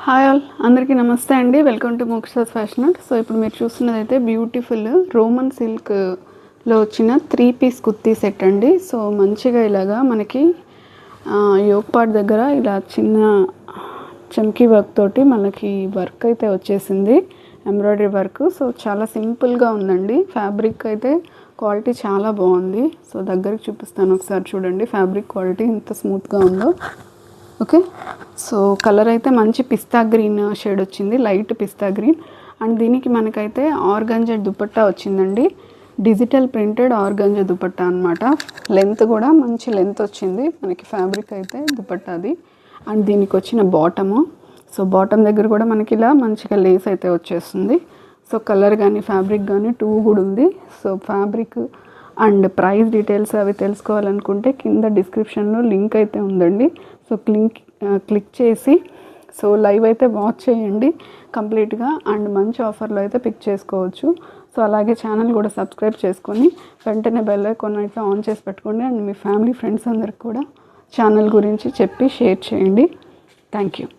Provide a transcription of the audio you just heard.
Hi all, అందరికీ నమస్తే అండి. Welcome to Moksha's fashion. So ఇప్పుడు మీరు చూస్తున్నదైతే బ్యూటిఫుల్ రోమన్ సిల్క్లో వచ్చిన 3 పీస్ కుర్తీ సెట్ అండి. సో మంచిగా ఇలాగా మనకి యోక్ పార్ట్ దగ్గర ఇలా చిన్న చమ్కీ వర్క్ తోటి మనకి వర్క్ అయితే వచ్చేసింది, ఎంబ్రాయిడరీ వర్క్. సో చాలా సింపుల్గా ఉందండి. ఫ్యాబ్రిక్ అయితే క్వాలిటీ చాలా బాగుంది. సో దగ్గరికి చూపిస్తాను, ఒకసారి చూడండి ఫ్యాబ్రిక్ క్వాలిటీ ఎంత స్మూత్గా ఉందో. ఓకే, సో కలర్ అయితే మంచి పిస్తా గ్రీన్ షేడ్ వచ్చింది, లైట్ పిస్తా గ్రీన్. అండ్ దీనికి మనకైతే ఆర్గంజా దుపట్టా వచ్చిందండి, డిజిటల్ ప్రింటెడ్ ఆర్గంజా దుపట్టా అనమాట. లెంత్ కూడా మంచి లెంత్ వచ్చింది మనకి ఫ్యాబ్రిక్ అయితే దుపట్టాది. అండ్ దీనికి వచ్చిన బాటము, సో బాటమ్ దగ్గర కూడా మనకి ఇలా మంచిగా లేస్ అయితే వచ్చేస్తుంది. సో కలర్ కానీ ఫ్యాబ్రిక్ కానీ 2 కూడా ఉంది. So fabric and price details అవి తెలుసుకోవాలనుకుంటే కింద డిస్క్రిప్షన్లో లింక్ అయితే ఉందండి. సో క్లిక్ చేసి సో లైవ్ అయితే వాచ్ చేయండి కంప్లీట్గా. అండ్ మంచి ఆఫర్లో అయితే పిక్ చేసుకోవచ్చు. సో అలాగే ఛానల్ కూడా సబ్స్క్రైబ్ చేసుకొని వెంటనే బెల్ ఐకాన్ అయితే ఆన్ చేసి పెట్టుకోండి. అండ్ మీ ఫ్యామిలీ ఫ్రెండ్స్ అందరికి కూడా ఛానల్ గురించి చెప్పి షేర్ చేయండి. Thank you.